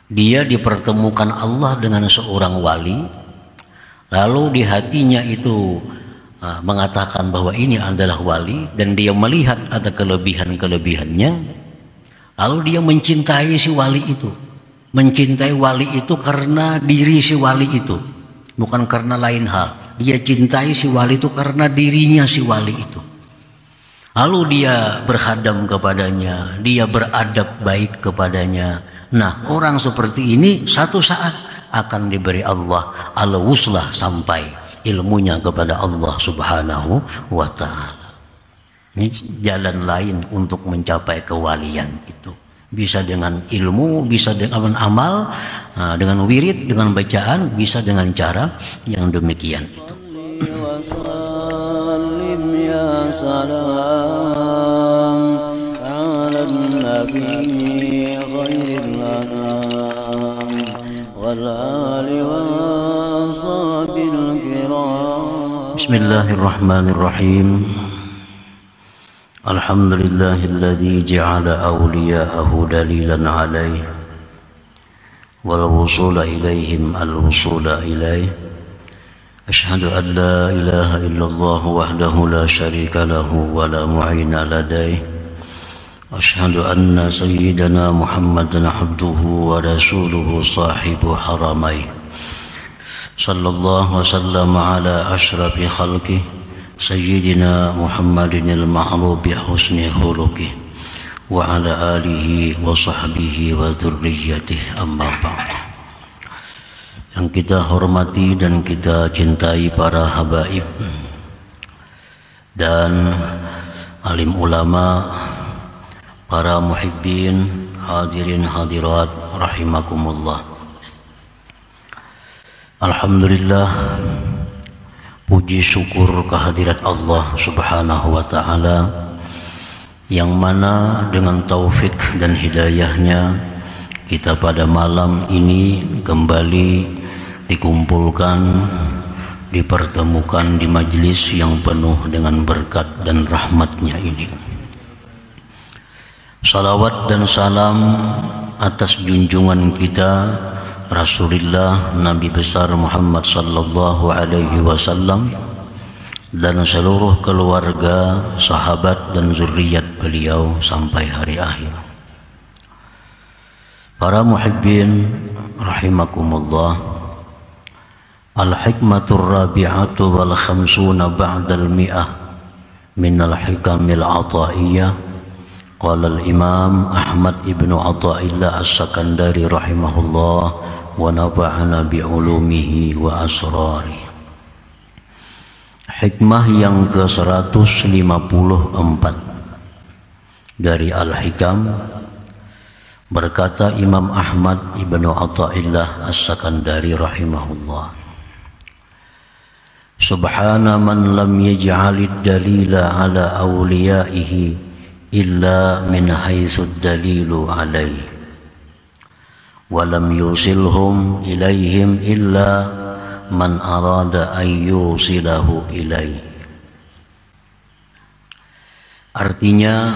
dia dipertemukan Allah dengan seorang wali, lalu di hatinya itu mengatakan bahwa ini adalah wali, dan dia melihat ada kelebihan-kelebihannya, lalu dia mencintai si wali itu. Mencintai wali itu karena diri si wali itu, bukan karena lain hal. Dia cintai si wali itu karena dirinya si wali itu. Lalu dia berkhadam kepadanya, dia beradab baik kepadanya. Nah, orang seperti ini satu saat akan diberi Allah al-wuslah sampai ilmunya kepada Allah Subhanahu wa ta'ala. Ini jalan lain untuk mencapai kewalian itu. Bisa dengan ilmu, bisa dengan amal, dengan wirid, dengan bacaan, bisa dengan cara yang demikian itu. Bismillahirrahmanirrahim. Alhamdulillahilladzi ja'ala awliya'ahu dalilan 'alaihi wal wusula ilaihim al-wusula ilaihi. Asyhadu an la ilaha illallah wahdahu la syarika lahu wa la mu'ina ladaihi. Asyhadu anna sayyidana Muhammadan abduhu wa rasuluhu sahibu haramaihi. Sallallahu wasallam ala ashrafi khalqih sayyidina Muhammadin al-ma'ruf bi husni khuluqih wa ala alihi wa sahbihi wa dzurriyyatihi, amma ba'd. Yang kita hormati dan kita cintai para habaib dan alim ulama, para muhibbin, hadirin hadirat rahimakumullah. Alhamdulillah, puji syukur kehadirat Allah Subhanahu wa ta'ala, yang mana dengan taufik dan hidayahnya kita pada malam ini kembali dikumpulkan, dipertemukan di majlis yang penuh dengan berkat dan rahmatnya ini. Salawat dan salam atas junjungan kita Rasulullah Nabi besar Muhammad sallallahu alaihi wasallam dan seluruh keluarga, sahabat dan zuriat beliau sampai hari akhir. Para muhibbin rahimakumullah, al-hikmatur rabi'atu wal khamsuna ba'dal mi'ah minal hikamil ata'iyyah. Qala al-imam Ahmad ibnu Athaillah as-Sakandari rahimahullah wa nafa'ana bi'ulumihi wa asrari. Hikmah yang ke-154 dari Al-Hikam, berkata Imam Ahmad ibnu Athaillah as-Sakandari rahimahullah, Subhana man lam yaj'alid dalila ala awliyaihi illa min haitsu dalilu alaihi wa lam yusilhum ilaihim illa man arada an yusilahu ilaihi. Artinya,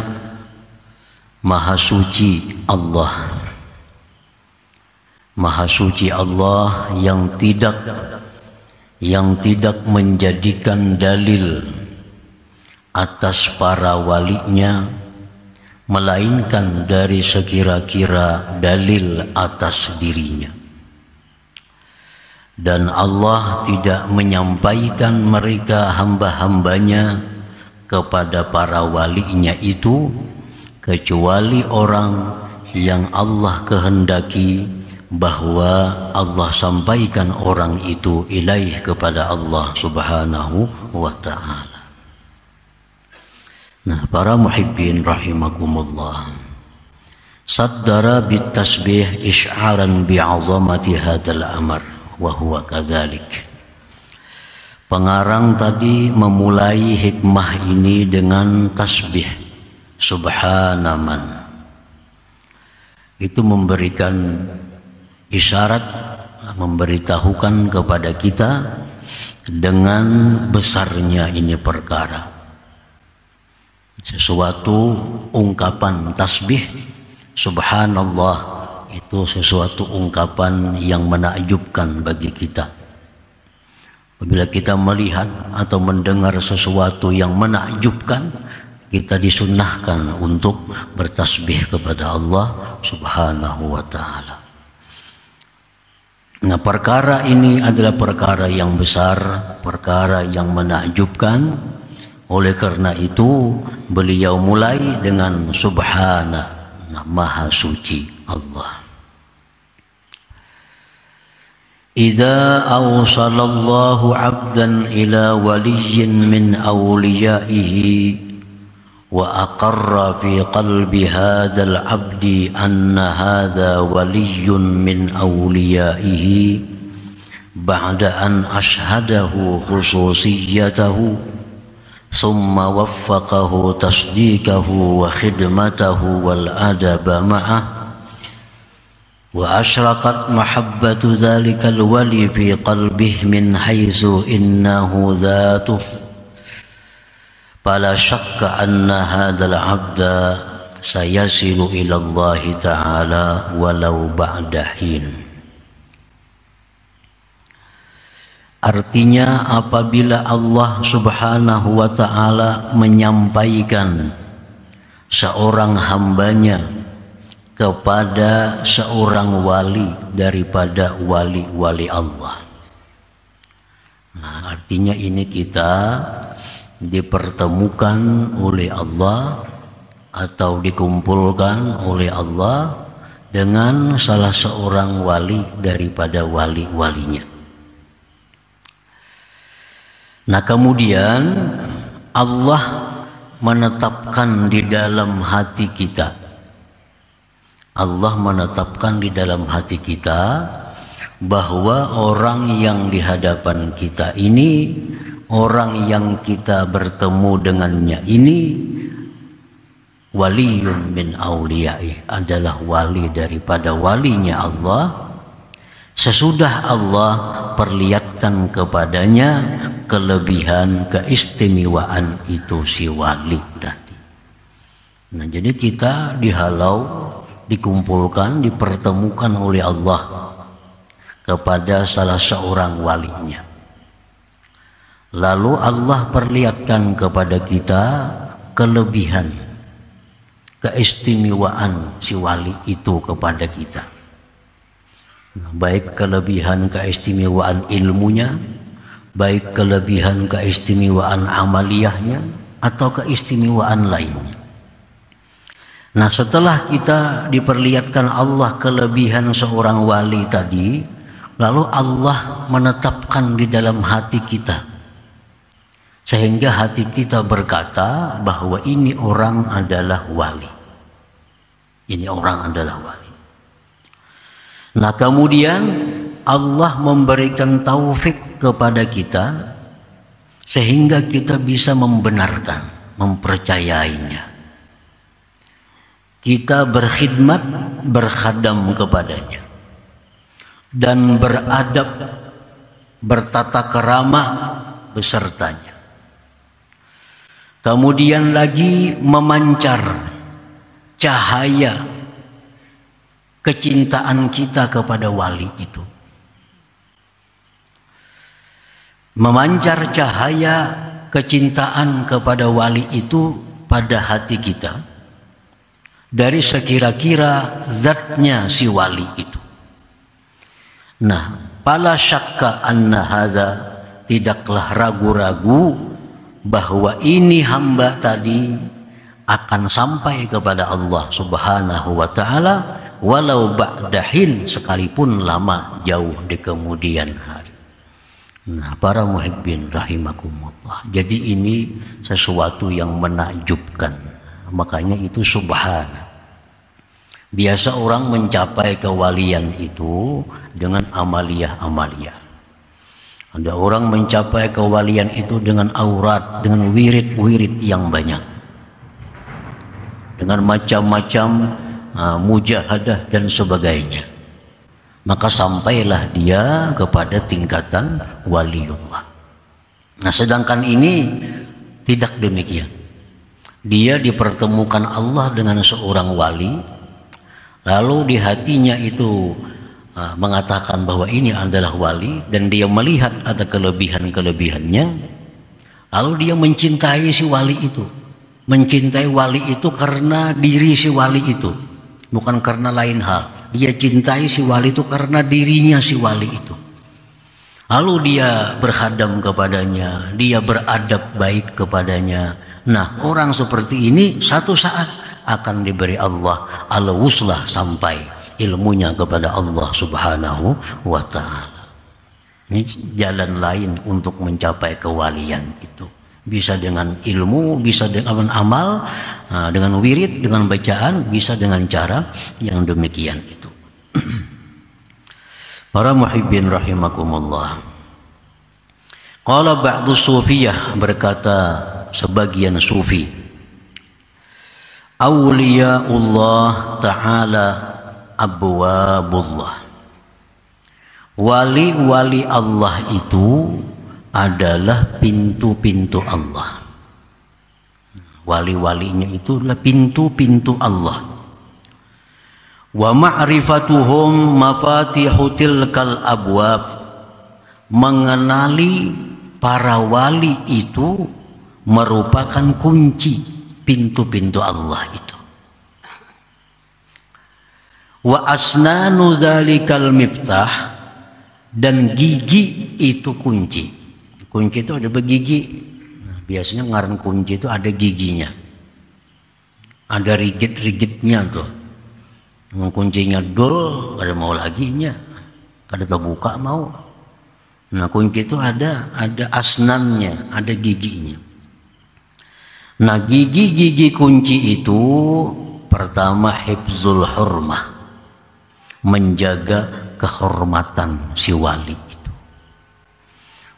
Maha suci Allah, Maha suci Allah yang tidak menjadikan dalil atas para walinya, melainkan dari sekira-kira dalil atas dirinya. Dan Allah tidak menyampaikan mereka hamba-hambanya kepada para walinya itu kecuali orang yang Allah kehendaki bahwa Allah sampaikan orang itu ilaih kepada Allah Subhanahu wa ta'ala. Nah, para muhibbin rahimakumullah, saddara bit tasbih isy'aran bi'azamati hadzal amr wa huwa kadzalik. Pengarang tadi memulai hikmah ini dengan tasbih subhanaman. Itu memberikan isyarat, memberitahukan kepada kita dengan besarnya ini perkara. Sesuatu ungkapan tasbih subhanallah itu sesuatu ungkapan yang menakjubkan bagi kita. Apabila kita melihat atau mendengar sesuatu yang menakjubkan, kita disunnahkan untuk bertasbih kepada Allah Subhanahu wa ta'ala. Nah, perkara ini adalah perkara yang besar, perkara yang menakjubkan. Oleh karena itu, beliau mulai dengan Subhana, Maha Suci Allah. Idza awsalallahu 'abdan ila waliyyin min awliyaihi wa aqarra fi qalbi hadzal 'abdi anna hadza waliyyun min awliyaihi ba'da an ashhadahu khususiyatahu thumma waffaqahu tasdiqahu wa khidmatahu wal adaba ma'ah wa asyraqat mahabbatu dzalikal wali fi qalbihi min haitsu innahu dzatuh fala syakka anna hadzal 'abda sayasilu ila Allah ta'ala walau ba'da hin. Artinya, apabila Allah Subhanahu wa ta'ala menyampaikan seorang hambanya kepada seorang wali daripada wali-wali Allah. Nah, artinya ini kita dipertemukan oleh Allah atau dikumpulkan oleh Allah dengan salah seorang wali daripada wali-walinya. Nah, kemudian Allah menetapkan di dalam hati kita, Allah menetapkan di dalam hati kita bahwa orang yang di hadapan kita ini, orang yang kita bertemu dengannya ini, waliyun min awliyai, adalah wali daripada walinya Allah. Sesudah Allah perlihatkan kepadanya kelebihan, keistimewaan itu si wali tadi. Nah, jadi kita dihalau, dikumpulkan, dipertemukan oleh Allah kepada salah seorang walinya. Lalu Allah perlihatkan kepada kita kelebihan, keistimewaan si wali itu kepada kita. Nah, baik kelebihan keistimewaan ilmunya, baik kelebihan keistimewaan amaliyahnya, atau keistimewaan lainnya. Nah, setelah kita diperlihatkan Allah kelebihan seorang wali tadi, lalu Allah menetapkan di dalam hati kita, sehingga hati kita berkata bahwa ini orang adalah wali. Ini orang adalah wali. Nah, kemudian Allah memberikan taufik kepada kita sehingga kita bisa membenarkan, mempercayainya. Kita berkhidmat, berkhadam kepadanya, dan beradab, bertata kerama besertanya. Kemudian lagi memancar cahaya kecintaan kita kepada wali itu. Memancar cahaya kecintaan kepada wali itu pada hati kita dari sekira-kira zatnya si wali itu. Nah, fala syakka anna hadza, tidaklah ragu-ragu bahwa ini hamba tadi akan sampai kepada Allah Subhanahu wa ta'ala walau ba'dahin, sekalipun lama jauh di kemudian hari. Nah, para muhibbin rahimakumullah, jadi ini sesuatu yang menakjubkan. Makanya itu subhana. Biasa orang mencapai kewalian itu dengan amaliyah-amaliyah. Ada orang mencapai kewalian itu dengan aurat, dengan wirid-wirid yang banyak, dengan macam-macam mujahadah dan sebagainya. Maka sampailah dia kepada tingkatan waliullah. Nah, sedangkan ini tidak demikian. Dia dipertemukan Allah dengan seorang wali, lalu di hatinya itu mengatakan bahwa ini adalah wali, dan dia melihat ada kelebihan-kelebihannya, lalu dia mencintai si wali itu. Mencintai wali itu karena diri si wali itu, bukan karena lain hal. Dia cintai si wali itu karena dirinya si wali itu. Lalu dia berkhadam kepadanya, dia beradab baik kepadanya. Nah, orang seperti ini satu saat akan diberi Allah al-wuslah sampai ilmunya kepada Allah Subhanahu wa ta'ala. Ini jalan lain untuk mencapai kewalian itu. Bisa dengan ilmu, bisa dengan amal, dengan wirid, dengan bacaan, bisa dengan cara yang demikian itu. Para muhibbin rahimakumullah. Qala ba'du sufiyah, berkata sebagian sufi, awliyaullah ta'ala abwabullah. Wali-wali Allah itu adalah pintu-pintu Allah. Wali-walinya itu adalah pintu-pintu Allah. Wa ma'rifatuhum mafatihu tilkal abwab. Mengenali para wali itu merupakan kunci pintu-pintu Allah itu. Wa asnanu zalikal miftah, dan gigi itu kunci. Kunci itu ada begigi. Nah, biasanya ngaran kunci itu ada giginya, ada rigid-rigidnya tuh. Kuncinya dol, ada mau laginya, kada terbuka mau. Nah, kunci itu ada asnannya, ada giginya. Nah, gigi-gigi kunci itu pertama hifzul hurmah, menjaga kehormatan si wali itu.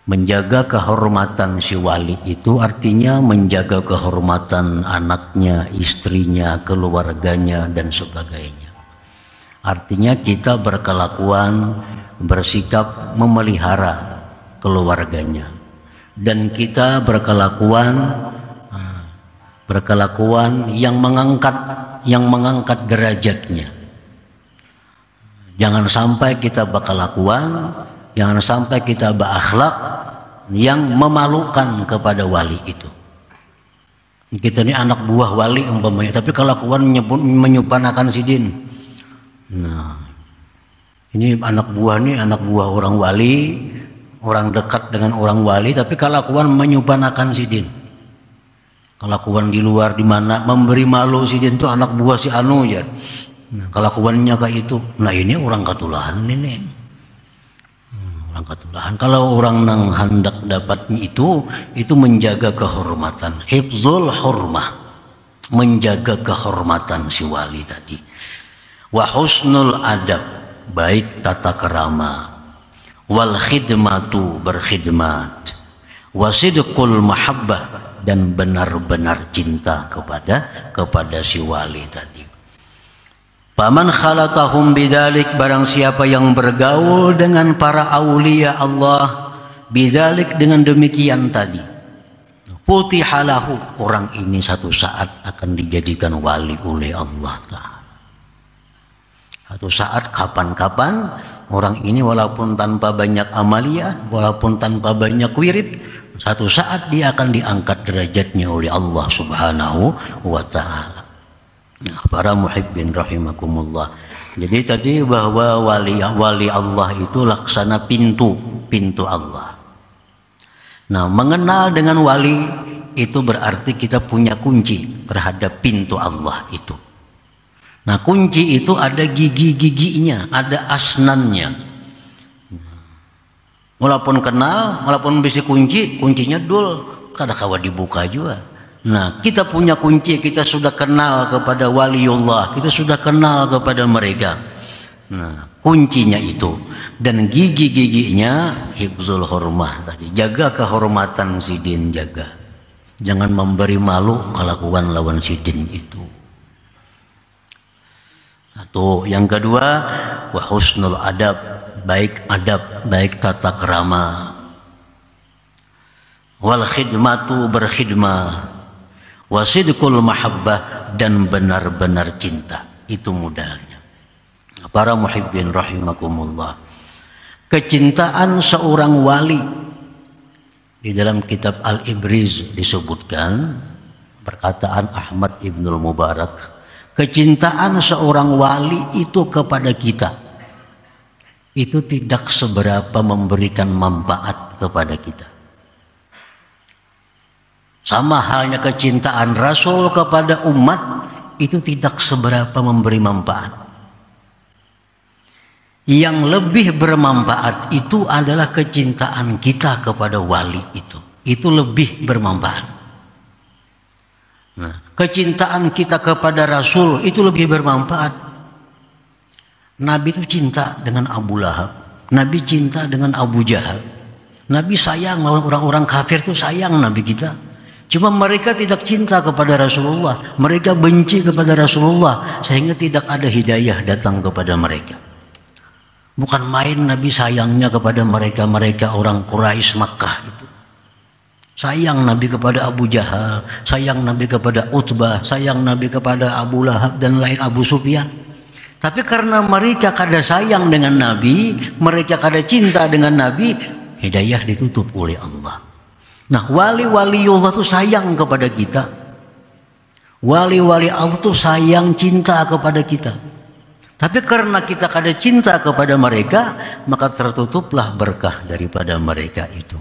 Menjaga kehormatan si wali itu artinya menjaga kehormatan anaknya, istrinya, keluarganya, dan sebagainya. Artinya kita berkelakuan, bersikap memelihara keluarganya, dan kita berkelakuan yang mengangkat derajatnya. Jangan sampai kita berkelakuan, jangan sampai kita berakhlak yang memalukan kepada wali itu. Kita ini anak buah wali umpamanya, tapi kelakuan menyupanakan sidin. Nah, ini anak buah orang wali, orang dekat dengan orang wali, tapi kelakuan menyupanakan sidin. Kelakuan di luar di mana memberi malu sidin itu anak buah si anu ya. Nah, kelakuannya kayak itu. Nah, ini orang katulahan ini. Orang katulahan. Kalau orang nang hendak dapat itu menjaga kehormatan. Hifzul hurmah, menjaga kehormatan si wali tadi. Wa husnul adab, baik tata kerama. Wal khidmatu, berkhidmat. Wasidqul mahabbah, dan benar-benar cinta kepada si wali tadi. Paman khalatahum bidzalik, barang siapa yang bergaul dengan para aulia Allah bidzalik, dengan demikian tadi, futihalahu, orang ini satu saat akan dijadikan wali oleh Allah Ta'ala. Satu saat, kapan-kapan orang ini walaupun tanpa banyak amalia, walaupun tanpa banyak wirid, satu saat dia akan diangkat derajatnya oleh Allah Subhanahu wa Ta'ala. Nah, para muhibbin rahimakumullah. Jadi tadi bahwa wali Allah itu laksana pintu Allah. Nah, mengenal dengan wali itu berarti kita punya kunci terhadap pintu Allah itu. Nah, kunci itu ada gigi-giginya, ada asnannya. Walaupun kenal, walaupun bisa kuncinya dul, kada kawa dibuka juga. Nah, kita punya kunci, kita sudah kenal kepada waliullah, kita sudah kenal kepada mereka. Nah, kuncinya itu, dan gigi-giginya hifzul hurmah tadi, jaga kehormatan sidin, jaga. Jangan memberi malu kelakuan lawan sidin itu. Satu, yang kedua, wa husnul adab, baik tata krama. Wal khidmatu, berkhidmah. Wasidqul mahabbah, dan benar-benar cinta. Itu modalnya. Para muhibbin rahimakumullah, kecintaan seorang wali di dalam kitab Al-Ibriz disebutkan, perkataan Ahmad Ibnul Mubarak, kecintaan seorang wali itu kepada kita itu tidak seberapa memberikan manfaat kepada kita. Sama halnya kecintaan Rasul kepada umat itu tidak seberapa memberi manfaat. Yang lebih bermanfaat itu adalah kecintaan kita kepada wali itu. Itu lebih bermanfaat. Nah, kecintaan kita kepada Rasul itu lebih bermanfaat. Nabi itu cinta dengan Abu Lahab. Nabi cinta dengan Abu Jahal. Nabi sayang, orang-orang kafir itu sayang Nabi kita. Cuma mereka tidak cinta kepada Rasulullah. Mereka benci kepada Rasulullah. Sehingga tidak ada hidayah datang kepada mereka. Bukan main Nabi sayangnya kepada mereka orang Quraisy Makkah itu. Sayang Nabi kepada Abu Jahal, sayang Nabi kepada Utbah, sayang Nabi kepada Abu Lahab dan lain Abu Sufyan. Tapi karena mereka kada sayang dengan Nabi, mereka kada cinta dengan Nabi, hidayah ditutup oleh Allah. Nah, wali-waliullah itu sayang kepada kita. Wali-wali Allah itu sayang, cinta kepada kita. Tapi karena kita kada cinta kepada mereka, maka tertutuplah berkah daripada mereka itu.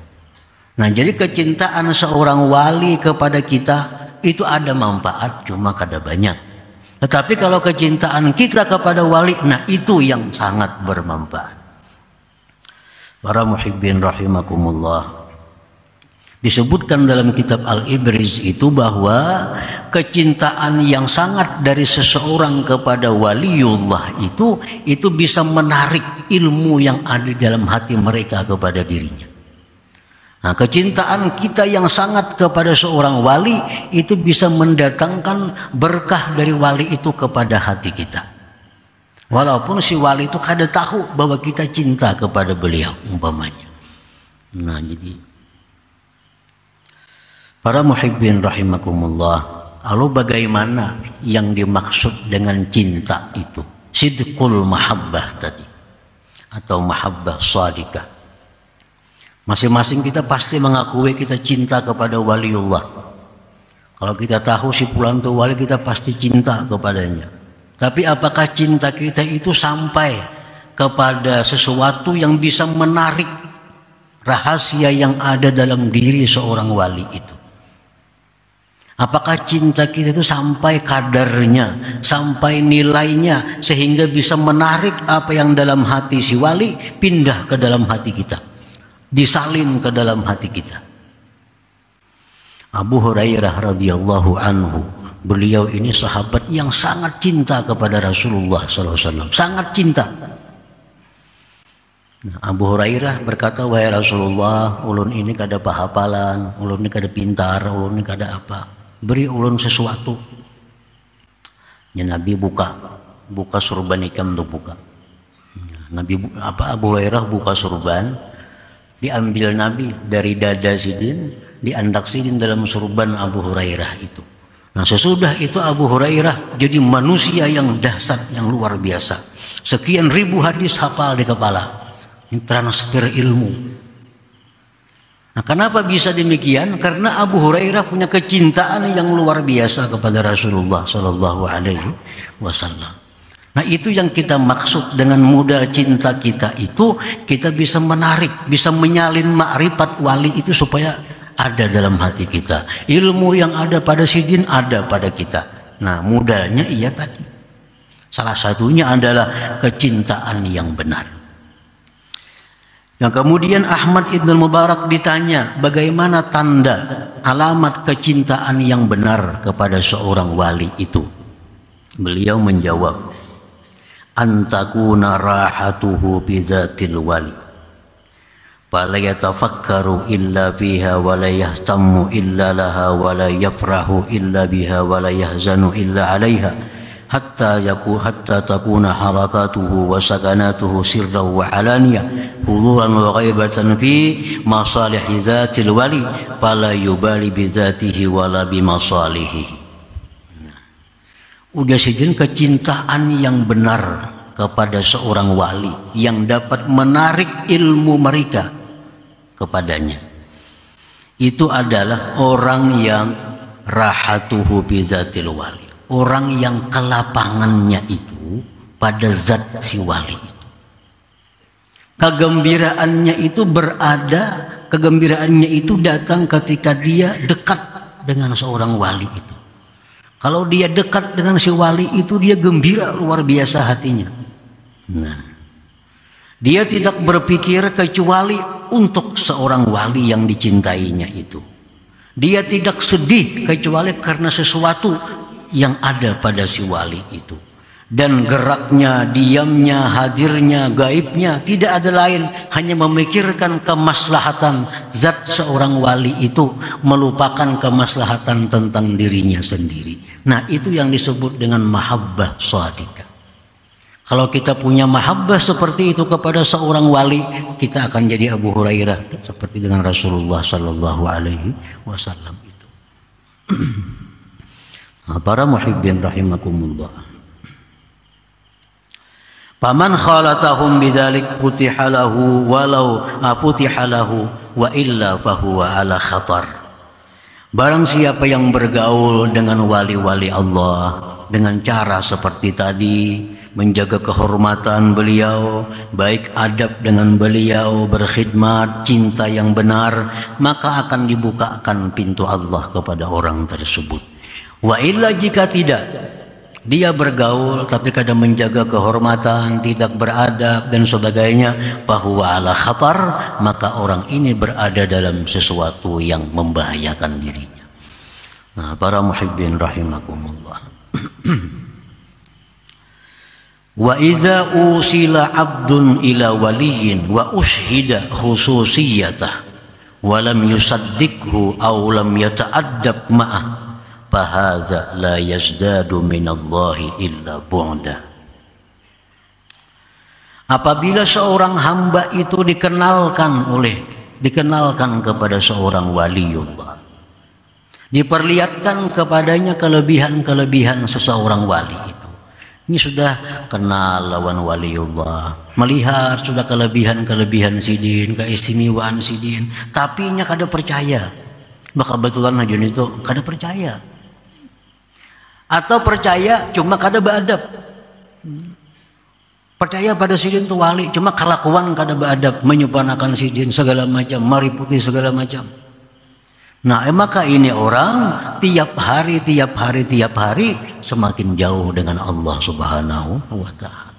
Nah, jadi kecintaan seorang wali kepada kita itu ada manfaat, cuma kada banyak. Tetapi kalau kecintaan kita kepada wali, nah itu yang sangat bermanfaat. Para muhibbin rahimakumullah, disebutkan dalam kitab Al-Ibriz itu bahwa kecintaan yang sangat dari seseorang kepada waliullah itu bisa menarik ilmu yang ada dalam hati mereka kepada dirinya. Nah, kecintaan kita yang sangat kepada seorang wali itu bisa mendatangkan berkah dari wali itu kepada hati kita. Walaupun si wali itu kada tahu bahwa kita cinta kepada beliau umpamanya. Nah, jadi para muhibbin rahimakumullah, lalu bagaimana yang dimaksud dengan cinta itu? Sidqul mahabbah tadi, atau mahabbah shadiqah. Masing-masing kita pasti mengakui kita cinta kepada waliullah. Kalau kita tahu si fulan itu wali, kita pasti cinta kepadanya. Tapi apakah cinta kita itu sampai kepada sesuatu yang bisa menarik rahasia yang ada dalam diri seorang wali itu? Apakah cinta kita itu sampai kadarnya, sampai nilainya, sehingga bisa menarik apa yang dalam hati si wali pindah ke dalam hati kita, disalin ke dalam hati kita? Abu Hurairah radhiyallahu anhu, beliau ini sahabat yang sangat cinta kepada Rasulullah SAW, sangat cinta. Nah, Abu Hurairah berkata, wahai Rasulullah, ulun ini kada pahapalan, ulun ini kada pintar, ulun ini kada apa. Beri ulun sesuatu. Ya, Nabi buka surban ikam untuk buka. Nabi Abu Hurairah buka surban, diambil Nabi dari dada sidin, diandak sidin dalam surban Abu Hurairah itu. Nah, sesudah itu Abu Hurairah jadi manusia yang dahsyat, yang luar biasa. Sekian ribu hadis hafal di kepala. Ini transfer ilmu. Nah, kenapa bisa demikian? Karena Abu Hurairah punya kecintaan yang luar biasa kepada Rasulullah Sallallahu Alaihi Wasallam. Nah, itu yang kita maksud dengan modal cinta kita itu, kita bisa menarik, bisa menyalin makrifat wali itu supaya ada dalam hati kita. Ilmu yang ada pada sidin ada pada kita. Nah, modalnya iya tadi. Salah satunya adalah kecintaan yang benar. Yang kemudian Ahmad Ibn Mubarak ditanya, bagaimana tanda alamat kecintaan yang benar kepada seorang wali itu? Beliau menjawab, antakuna rahatuhu bizatil wali, fala yatafakkaru illa fiha wa la yahtammu illa laha wa la yafrahu illa biha wa la yahzanu illa alaiha hatta takuna harakatuhu wa sakanatuhu sirran wa alaniya huduran wa ghaibatan fi masalih zatil wali fala yubali bi zatihi wala bi masalihi. Udah sejen kecintaan yang benar kepada seorang wali yang dapat menarik ilmu mereka kepadanya, itu adalah orang yang rahatuhu bizatil wali, orang yang kelapangannya itu pada zat si wali itu. Kegembiraannya itu kegembiraannya itu datang ketika dia dekat dengan seorang wali itu. Kalau dia dekat dengan si wali itu, dia gembira luar biasa hatinya. Nah, dia tidak berpikir kecuali untuk seorang wali yang dicintainya itu. Dia tidak sedih kecuali karena sesuatu yang ada pada si wali itu. Dan geraknya, diamnya, hadirnya, gaibnya tidak ada lain, hanya memikirkan kemaslahatan zat seorang wali itu, melupakan kemaslahatan tentang dirinya sendiri. Nah, itu yang disebut dengan mahabbah shadiqah. Kalau kita punya mahabbah seperti itu kepada seorang wali, kita akan jadi Abu Hurairah seperti dengan Rasulullah Sallallahu Alaihi Wasallam itu. Para muhibbin rahimakumullah. Paman khalatahum bidzalik futiha lahu walau futiha lahu wa illa fahuwa ala khatar. Barang siapa yang bergaul dengan wali-wali Allah dengan cara seperti tadi, menjaga kehormatan beliau, baik adab dengan beliau, berkhidmat, cinta yang benar, maka akan dibukakan pintu Allah kepada orang tersebut. Wa illa jika tidak, dia bergaul tapi kadang menjaga kehormatan, tidak beradab dan sebagainya, bahwa ala khatar, maka orang ini berada dalam sesuatu yang membahayakan dirinya. Nah, para muhibbin rahimakumullah. Wa idza usila 'abdun ila waliyin wa ushhida khususiyatah wa lam yusaddiqhu aw lam yata'addab ma'ah, fahadza la yazdadu minallahi illa bu'da. Apabila seorang hamba itu dikenalkan kepada seorang waliullah, diperlihatkan kepadanya kelebihan-kelebihan seseorang wali itu. Ini sudah kenal lawan waliullah, melihat sudah kelebihan-kelebihan sidin, keistimewaan sidin, tapi nya kada percaya. Maka kebetulan hajun itu kada percaya. Atau percaya cuma kada beadab. Percaya pada sidin itu wali, cuma kelakuan kada beadab, menyupanakan sidin segala macam, mariputi segala macam. Nah, maka ini orang tiap hari semakin jauh dengan Allah Subhanahu wa taala.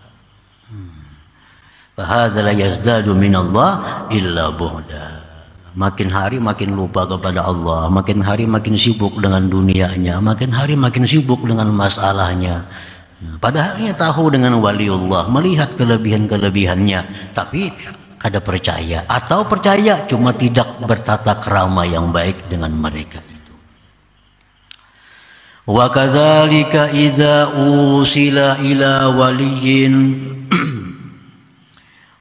Fahadza la yazdadu minallah illa bu'da. Makin hari makin lupa kepada Allah, makin hari makin sibuk dengan dunianya, makin hari makin sibuk dengan masalahnya. Padahalnya tahu dengan waliullah, melihat kelebihan-kelebihannya, tapi kada percaya, atau percaya cuma tidak bertata krama yang baik dengan mereka itu. Wa kadzalika idza usila ila waliyin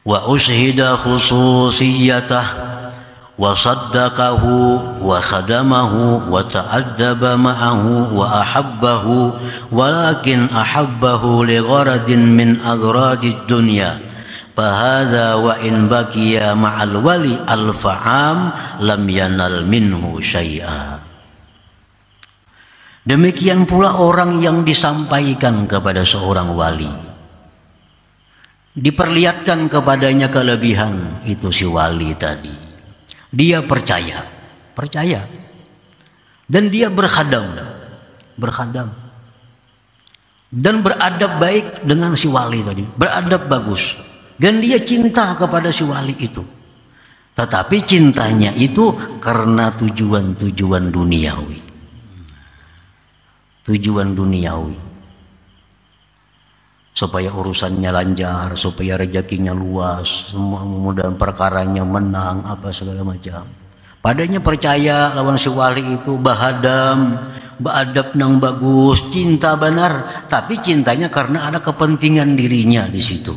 wa ushhida khususiyatah wa saddaqahu wa khadamahu wa ta'addaba ma'ahu wa ahabbahu walakin ahabbahu li gharadin min agradid dunya, fahadza wa in baqiya ma'al wali al-fa'am lam yanal minhu syai'a. Demikian pula orang yang disampaikan kepada seorang wali, diperlihatkan kepadanya kelebihan itu si wali tadi, dia percaya dan dia berkhadam dan beradab baik dengan si wali tadi, beradab bagus, dan dia cinta kepada si wali itu. Tetapi cintanya itu karena tujuan duniawi, supaya urusannya lancar, supaya rezekinya luas, semua mudah perkaranya menang, apa segala macam. Padanya percaya lawan si wali itu beadab nang bagus, cinta benar, tapi cintanya karena ada kepentingan dirinya di situ.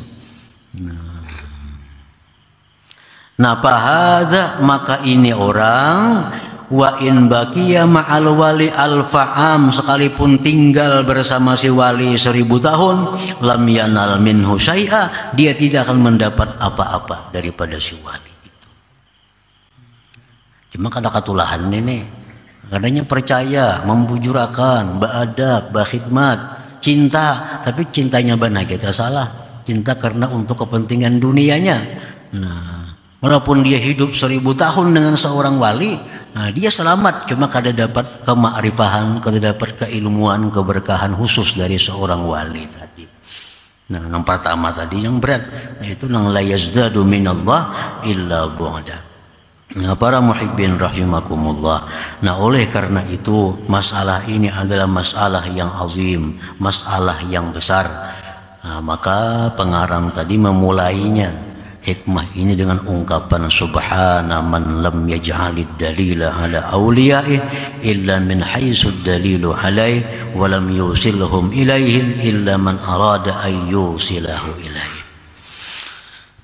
Nah, fahadza, maka ini orang wa in baqiya ma'al wali alfa'am, sekalipun tinggal bersama si wali 1000 tahun, lam yanal minhu syai'a, dia tidak akan mendapat apa-apa daripada si wali itu. Cuma kata katulahan ini katanya percaya, membujurakan, beradab, berkhidmat, cinta, tapi cintanya benar kita salah, cinta karena untuk kepentingan dunianya. Nah, walaupun dia hidup 1000 tahun dengan seorang wali, nah dia selamat, cuma kada dapat kemakrifahan, kada dapat keilmuan, keberkahan khusus dari seorang wali tadi. Nah, yang pertama tadi yang berat, yaitu nang la yazdadu minallah illa bu'da. Nah, para muhibbin rahimakumullah. Nah, oleh karena itu masalah ini adalah masalah yang azim, masalah yang besar. Nah, maka pengarang tadi memulainya hikmah ini dengan ungkapan subhana man lam yaj'alid dalila ala awliya'ih illa min haitsu dalilu alaih wa lam yusilhum ilaihim illa man arada ay yusilahu ilaih.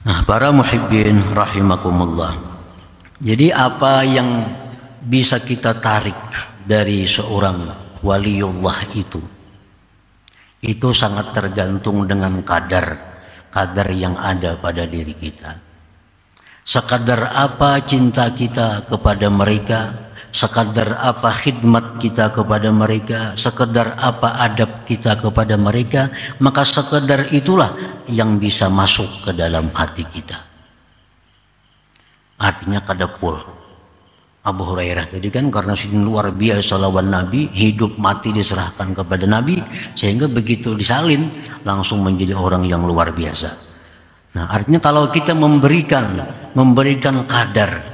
Nah, para muhibbin rahimakumullah. Jadi apa yang bisa kita tarik dari seorang waliullah itu sangat tergantung dengan kadar yang ada pada diri kita. Sekadar apa cinta kita kepada mereka, sekadar apa khidmat kita kepada mereka, sekadar apa adab kita kepada mereka, maka sekadar itulah yang bisa masuk ke dalam hati kita. Artinya kada pul. Abu Hurairah tadi kan karena luar biasa lawan Nabi, hidup mati diserahkan kepada Nabi, sehingga begitu disalin langsung menjadi orang yang luar biasa. Nah, artinya kalau kita memberikan kadar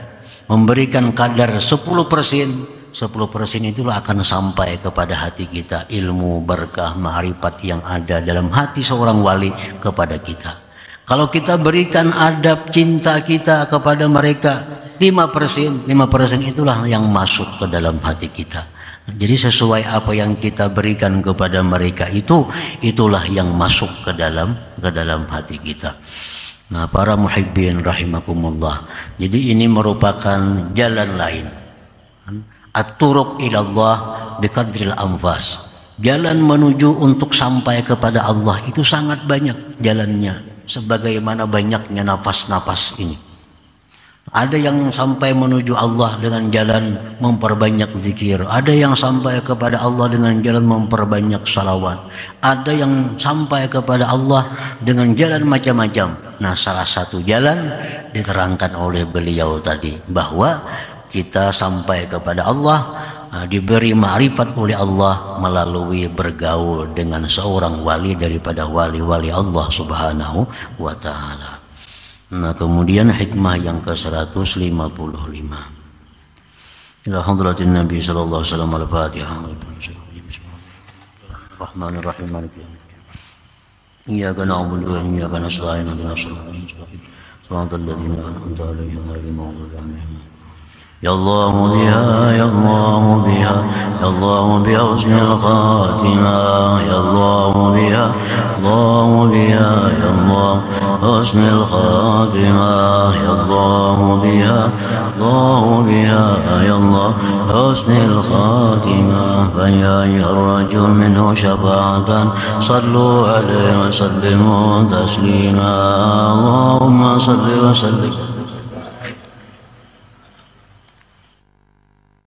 10%, 10% itulah akan sampai kepada hati kita ilmu, berkah, ma'rifat yang ada dalam hati seorang wali kepada kita. Kalau kita berikan adab cinta kita kepada mereka 5%, 5% itulah yang masuk ke dalam hati kita. Jadi sesuai apa yang kita berikan kepada mereka itulah yang masuk ke dalam hati kita. Nah, para muhibbin rahimakumullah. Jadi ini merupakan jalan lain. At-turuq ilallah biqadril anfas. Jalan menuju untuk sampai kepada Allah itu sangat banyak jalannya. Sebagaimana banyaknya nafas-nafas ini. Ada yang sampai menuju Allah dengan jalan memperbanyak zikir. Ada yang sampai kepada Allah dengan jalan memperbanyak salawat. Ada yang sampai kepada Allah dengan jalan macam-macam. Nah, salah satu jalan diterangkan oleh beliau tadi, bahwa kita sampai kepada Allah, diberi ma'rifat oleh Allah melalui bergaul dengan seorang wali daripada wali-wali Allah subhanahu wa ta'ala. Nah, kemudian hikmah yang ke-155. Ila hadratin Nabi sallallahu alaihi wasallam al-Fatihah. Rahmanir Rahim Maliki yaumiddin. Iyyaka na'budu wa iyyaka nasta'in ihdinas siratal ladzina an'amta 'alaihim ghairil maghdubi 'alaihim. Ya Allah biha, ya Allah biha, ya Allah biha husnul khatimah. Ya Allah biha, Allah biha, ya Allah husnul khatimah. Ya Allah biha, Allah biha, ya Allah husnul khatimah. Fa ya ayyuhar-rajul minhu syafa'atan sallu alaihi wa sallimu taslima. Allahumma salli wa sallim